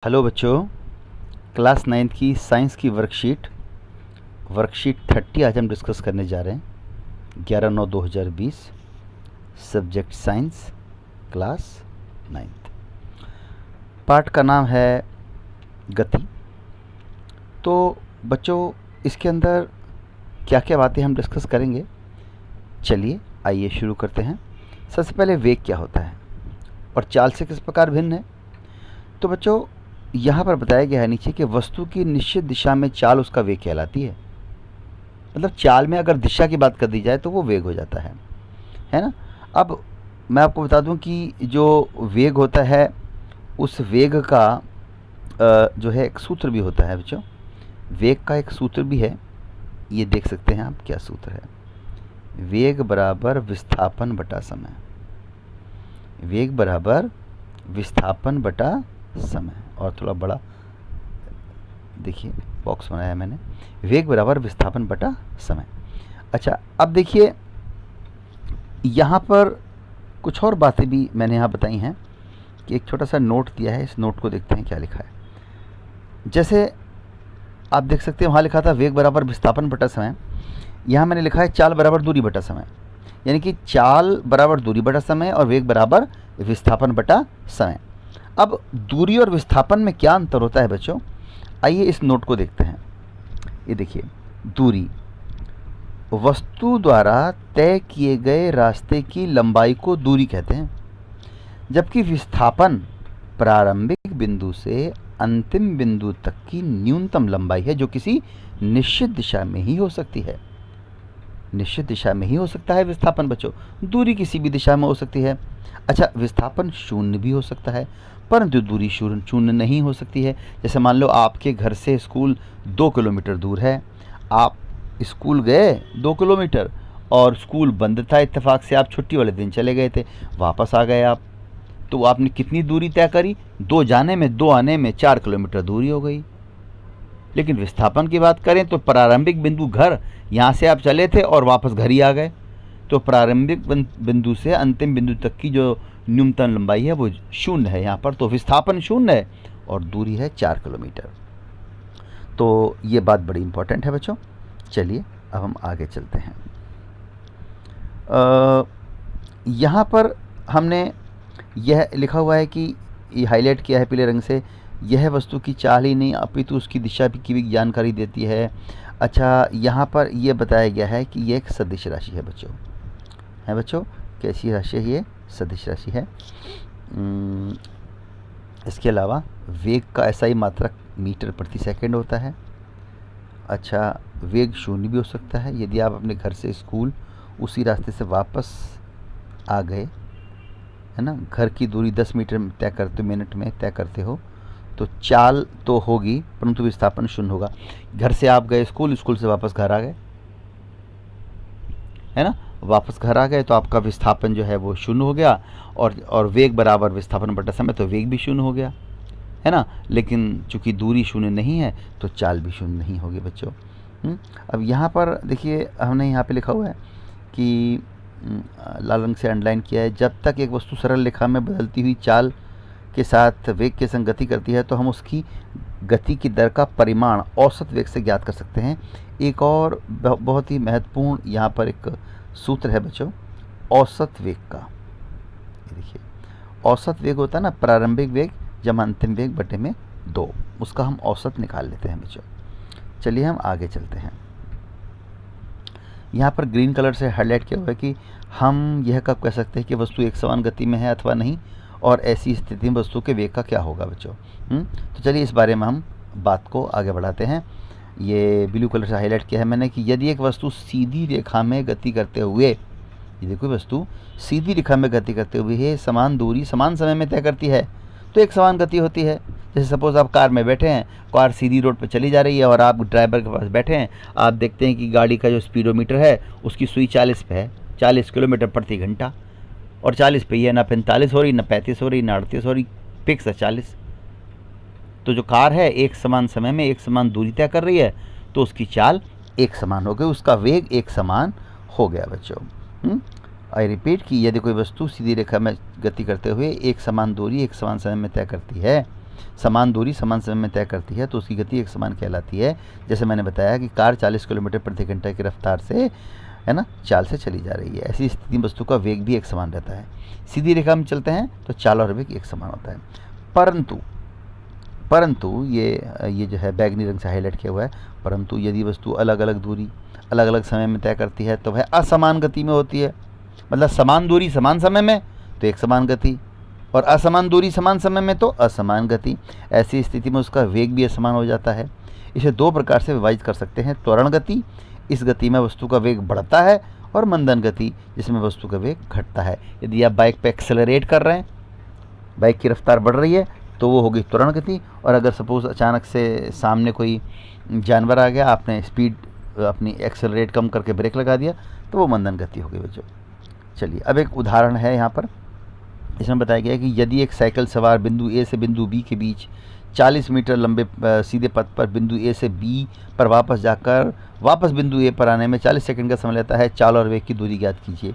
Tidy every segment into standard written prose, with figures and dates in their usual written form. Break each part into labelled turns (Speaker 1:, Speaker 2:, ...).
Speaker 1: Hello बच्चों, class 9th की science की वर्कशीट 30 आज हम डिस्कस करने जा रहे हैं। 11/9/2020, subject science, class 9th। Part का नाम है गति। तो बच्चों, इसके अंदर क्या क्या बातें हम डिस्कस करेंगे, चलिए आइए शुरू करते हैं। सबसे पहले वेग क्या होता है और चाल से किस प्रकार भिन्न है। तो बच्चों, यहाँ पर बताया गया है नीचे कि वस्तु की निश्चित दिशा में चाल उसका वेग कहलाती है। मतलब चाल में अगर दिशा की बात कर दी जाए तो वो वेग हो जाता है ना। अब मैं आपको बता दूं कि जो वेग होता है उस वेग का जो है एक सूत्र भी होता है बच्चों। वेग का एक सूत्र भी है, ये देख सकते हैं आप क्या सूत्र है। वेग बराबर विस्थापन बटा समय। वेग बराबर विस्थापन बटा समय। और थोड़ा बड़ा देखिए बॉक्स बनाया मैंने। वेग बराबर विस्थापन बटा समय। अच्छा, अब देखिए यहाँ पर कुछ और बातें भी मैंने यहाँ बताई हैं कि एक छोटा सा नोट दिया है, इस नोट को देखते हैं क्या लिखा है। जैसे आप देख सकते हैं वहाँ लिखा था वेग बराबर विस्थापन बटा समय, यहाँ मैंने लिखा है चाल बराबर दूरी बटा समय। यानी कि चाल बराबर दूरी बटा समय और वेग बराबर विस्थापन बटा समय। अब दूरी और विस्थापन में क्या अंतर होता है बच्चों, आइए इस नोट को देखते हैं। ये देखिए, दूरी वस्तु द्वारा तय किए गए रास्ते की लंबाई को दूरी कहते हैं, जबकि विस्थापन प्रारंभिक बिंदु से अंतिम बिंदु तक की न्यूनतम लंबाई है, जो किसी निश्चित दिशा में ही हो सकती है। निश्चित दिशा में ही हो सकता है विस्थापन बच्चों, दूरी किसी भी दिशा में हो सकती है। अच्छा, विस्थापन शून्य भी हो सकता है, परंतु दूरी शून्य नहीं हो सकती है। जैसे मान लो आपके घर से स्कूल 2 किलोमीटर दूर है, आप स्कूल गए 2 किलोमीटर और स्कूल बंद था, इत्तेफाक से आप छुट्टी वाले दिन चले गए थे, वापस आ गए आप, तो आपने कितनी दूरी तय करी, 2 जाने में 2 आने में 4 किलोमीटर दूरी हो गई। लेकिन विस्थापन की बात करें तो प्रारंभिक बिंदु घर, यहाँ से आप चले थे और वापस घर ही आ गए, तो प्रारंभिक बिंदु से अंतिम बिंदु तक की जो न्यूनतम लंबाई है वो शून्य है यहाँ पर। तो विस्थापन शून्य है और दूरी है 4 किलोमीटर। तो ये बात बड़ी इंपॉर्टेंट है बच्चों। चलिए अब हम आगे चलते हैं। यहाँ पर हमने यह लिखा हुआ है कि ये हाईलाइट किया है पीले रंग से, यह वस्तु की चाल ही नहीं अपितु उसकी दिशा की भी जानकारी देती है। अच्छा, यहाँ पर यह बताया गया है कि यह एक सदिश राशि है बच्चों। है बच्चों, कैसी राशि है ये? सदिश राशि है। इसके अलावा वेग का ऐसा ही मात्रक मीटर प्रति सेकंड होता है। अच्छा, वेग शून्य भी हो सकता है। यदि आप अपने घर से स्कूल उसी रास्ते से वापस आ गए, है ना, घर की दूरी 10 मीटर तय करते, मिनट में तय करते हो, तो चाल तो होगी परंतु विस्थापन शून्य होगा। घर से आप गए स्कूल, स्कूल से वापस घर आ गए, है ना, वापस घर आ गए, तो आपका विस्थापन जो है वो शून्य हो गया और वेग बराबर विस्थापन बटा समय, तो वेग भी शून्य हो गया, है ना। लेकिन चूंकि दूरी शून्य नहीं है तो चाल भी शून्य नहीं होगी बच्चों। अब यहाँ पर देखिए, हमने यहाँ पे लिखा हुआ है कि लाल रंग से अंडरलाइन किया है, जब तक एक वस्तु सरल रेखा में बदलती हुई चाल के साथ वेग के संग गति करती है तो हम उसकी गति की दर का परिमाण औसत वेग से ज्ञात कर सकते हैं। एक और बहुत ही महत्वपूर्ण यहाँ पर एक सूत्र है बच्चों, औसत वेग का। ये देखिए, औसत वेग होता है ना, प्रारंभिक वेग जमा अंतिम वेग बटे में 2, उसका हम औसत निकाल लेते हैं बच्चों। चलिए हम आगे चलते हैं। यहाँ पर ग्रीन कलर से हाईलाइट किया हुआ है कि हम यह कब कह सकते हैं कि वस्तु एक समान गति में है अथवा नहीं, और ऐसी स्थिति में वस्तु के वेग का क्या होगा बच्चों। तो चलिए इस बारे में हम बात को आगे बढ़ाते हैं। ये ब्लू कलर से हाईलाइट किया है मैंने कि यदि एक वस्तु सीधी रेखा में गति करते हुए, यदि कोई वस्तु सीधी रेखा में गति करते हुए समान दूरी समान समय में तय करती है तो एक समान गति होती है। जैसे सपोज आप कार में बैठे हैं, कार सीधी रोड पर चली जा रही है और आप ड्राइवर के पास बैठे हैं, आप देखते हैं कि गाड़ी का जो स्पीडोमीटर है उसकी सुई 40 पे है, 40 किलोमीटर प्रति घंटा, और 40 पे ही है, ना 45 हो रही, ना 35 हो रही, ना 38 हो रही, फिक्स है 40। तो जो कार है एक समान समय में एक समान दूरी तय कर रही है, तो उसकी चाल एक समान हो गई, उसका वेग एक समान हो गया बच्चों। आई रिपीट कि यदि कोई वस्तु सीधी रेखा में गति करते हुए एक समान दूरी एक समान समय में तय करती है समान दूरी समान समय में तय करती है तो उसकी गति एक समान कहलाती है। जैसे मैंने बताया कि कार 40 किलोमीटर प्रति घंटा की रफ्तार से, है ना, चाल से चली जा रही है। ऐसी स्थिति में वस्तु का वेग भी एक समान रहता है। सीधी रेखा में चलते हैं तो चाल और वेग एक समान होता है। परंतु ये जो है बैगनी रंग से हाईलाइट किया हुआ है, परंतु यदि वस्तु अलग अलग दूरी अलग अलग समय में तय करती है तो वह असमान गति में होती है। मतलब समान दूरी समान समय में तो एक समान गति, और असमान दूरी समान समय में तो असमान गति। ऐसी स्थिति में उसका वेग भी असमान हो जाता है। इसे दो प्रकार से विभाजित कर सकते हैं। त्वरण गति, इस गति में वस्तु का वेग बढ़ता है, और मंदन गति, जिसमें वस्तु का वेग घटता है। यदि आप बाइक पे एक्सेलरेट कर रहे हैं, बाइक की रफ्तार बढ़ रही है, तो वो होगी त्वरण गति। और अगर सपोज़ अचानक से सामने कोई जानवर आ गया, आपने स्पीड अपनी एक्सेलरेट कम करके ब्रेक लगा दिया, तो वो मंदन गति हो गई बच्चों। चलिए अब एक उदाहरण है यहाँ पर। इसमें बताया गया है कि यदि एक साइकिल सवार बिंदु ए से बिंदु बी के बीच 40 मीटर लंबे सीधे पथ पर बिंदु ए से बी पर वापस बिंदु ए पर आने में 40 सेकंड का समय लेता है, चाल और वेग की दूरी ज्ञात कीजिए।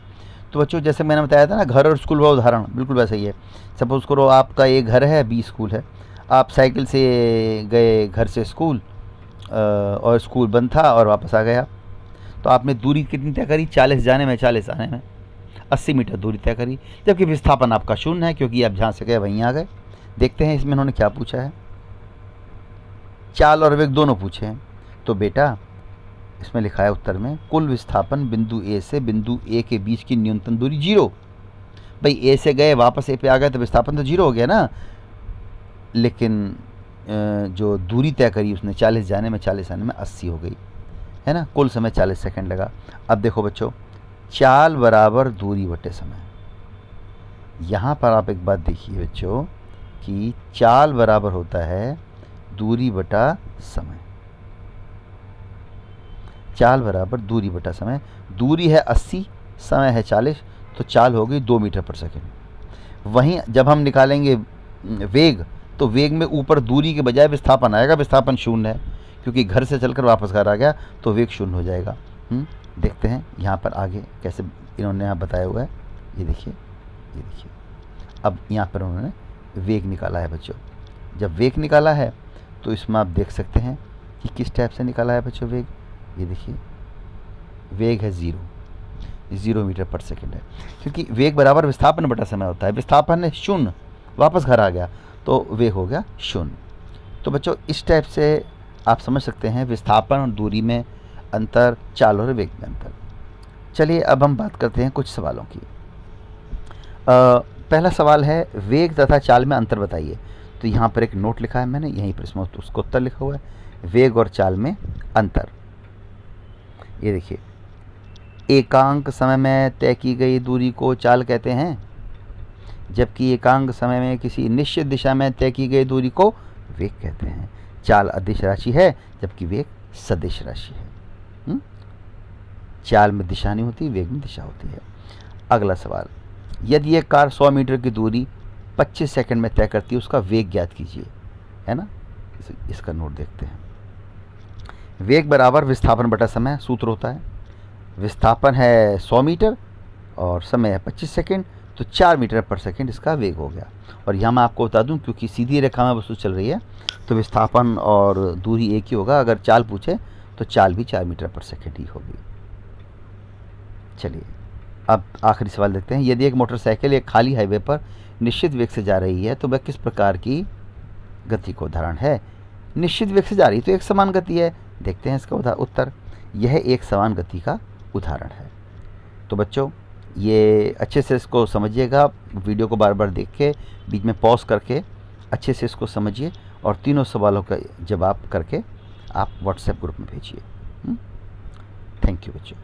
Speaker 1: तो बच्चों जैसे मैंने बताया था ना, घर और स्कूल वाला उदाहरण बिल्कुल वैसा ही है। सपोज़ करो आपका ए घर है, बी स्कूल है। आप साइकिल से गए घर से स्कूल, और स्कूल बंद था और वापस आ गया। तो आपने दूरी कितनी तय करी? 40 जाने में 40 आने में, 80 मीटर दूरी तय करी। जबकि विस्थापन आपका शून्य है, क्योंकि आप जहाँ से गए वहीं आ गए। देखते हैं इसमें उन्होंने क्या पूछा है। चाल और वेग दोनों पूछे हैं। तो बेटा इसमें लिखा है उत्तर में, कुल विस्थापन बिंदु ए से बिंदु ए के बीच की न्यूनतम दूरी 0। भाई ए से गए वापस ए पे आ गए तो विस्थापन तो 0 हो गया ना, लेकिन जो दूरी तय करी उसने 40 जाने में 40 आने में 80 हो गई, है ना। कुल समय 40 सेकंड लगा। अब देखो बच्चों, चाल बराबर दूरी बटे समय। यहाँ पर आप एक बात देखिए बच्चों कि चाल बराबर होता है दूरी बटा समय। चाल बराबर दूरी बटा समय। दूरी है 80, समय है 40, तो चाल हो गई 2 मीटर पर सेकेंड। वहीं जब हम निकालेंगे वेग, तो वेग में ऊपर दूरी के बजाय विस्थापन आएगा। विस्थापन शून्य है, क्योंकि घर से चलकर वापस घर आ गया, तो वेग शून्य हो जाएगा। देखते हैं यहाँ पर आगे कैसे इन्होंने यहाँ बताया हुआ है। ये देखिए, ये देखिए। अब यहाँ पर उन्होंने वेग निकाला है बच्चों। जब वेग निकाला है तो इसमें आप देख सकते हैं कि किस टाइप से निकाला है बच्चों वेग। ये देखिए, वेग है 0 मीटर पर सेकेंड है, क्योंकि वेग बराबर विस्थापन बटा समय होता है। विस्थापन है 0, वापस घर आ गया, तो वेग हो गया 0। तो बच्चों इस टाइप से आप समझ सकते हैं विस्थापन और दूरी में अंतर, चाल और वेग में अंतर। चलिए अब हम बात करते हैं कुछ सवालों की। पहला सवाल है, वेग तथा चाल में अंतर बताइए। तो यहाँ पर एक नोट लिखा है मैंने, यहीं पर इसमें उसको उत्तर लिखा हुआ है, वेग और चाल में अंतर। ये देखिए, एकांक समय में तय की गई दूरी को चाल कहते हैं, जबकि एकांक समय में किसी निश्चित दिशा में तय की गई दूरी को वेग कहते हैं। चाल अदिश राशि है, जबकि वेग सदिश राशि है। चाल में दिशा नहीं होती, वेग में दिशा होती है। अगला सवाल, यदि एक कार 100 मीटर की दूरी 25 सेकंड में तय करती है, उसका वेग ज्ञात कीजिए, है ना। इसका नोट देखते हैं। वेग बराबर विस्थापन बटा समय सूत्र होता है। विस्थापन है 100 मीटर और समय है 25 सेकंड, तो 4 मीटर पर सेकंड इसका वेग हो गया। और यहाँ मैं आपको बता दूं, क्योंकि सीधी रेखा में वस्तु चल रही है, तो विस्थापन और दूरी एक ही होगा। अगर चाल पूछे तो चाल भी 4 मीटर पर सेकंड ही होगी। चलिए अब आखिरी सवाल देखते हैं। यदि एक मोटरसाइकिल एक खाली हाईवे पर निश्चित वेग से जा रही है, तो वह किस प्रकार की गति का उदाहरण है? निश्चित वेग से जा रही तो एक समान गति है। देखते हैं इसका उत्तर। यह एक समान गति का उदाहरण है। तो बच्चों ये अच्छे से इसको समझिएगा, वीडियो को बार बार देख के बीच में पॉज करके अच्छे से इसको समझिए, और तीनों सवालों का जवाब करके आप व्हाट्सएप ग्रुप में भेजिए। थैंक यू बच्चों।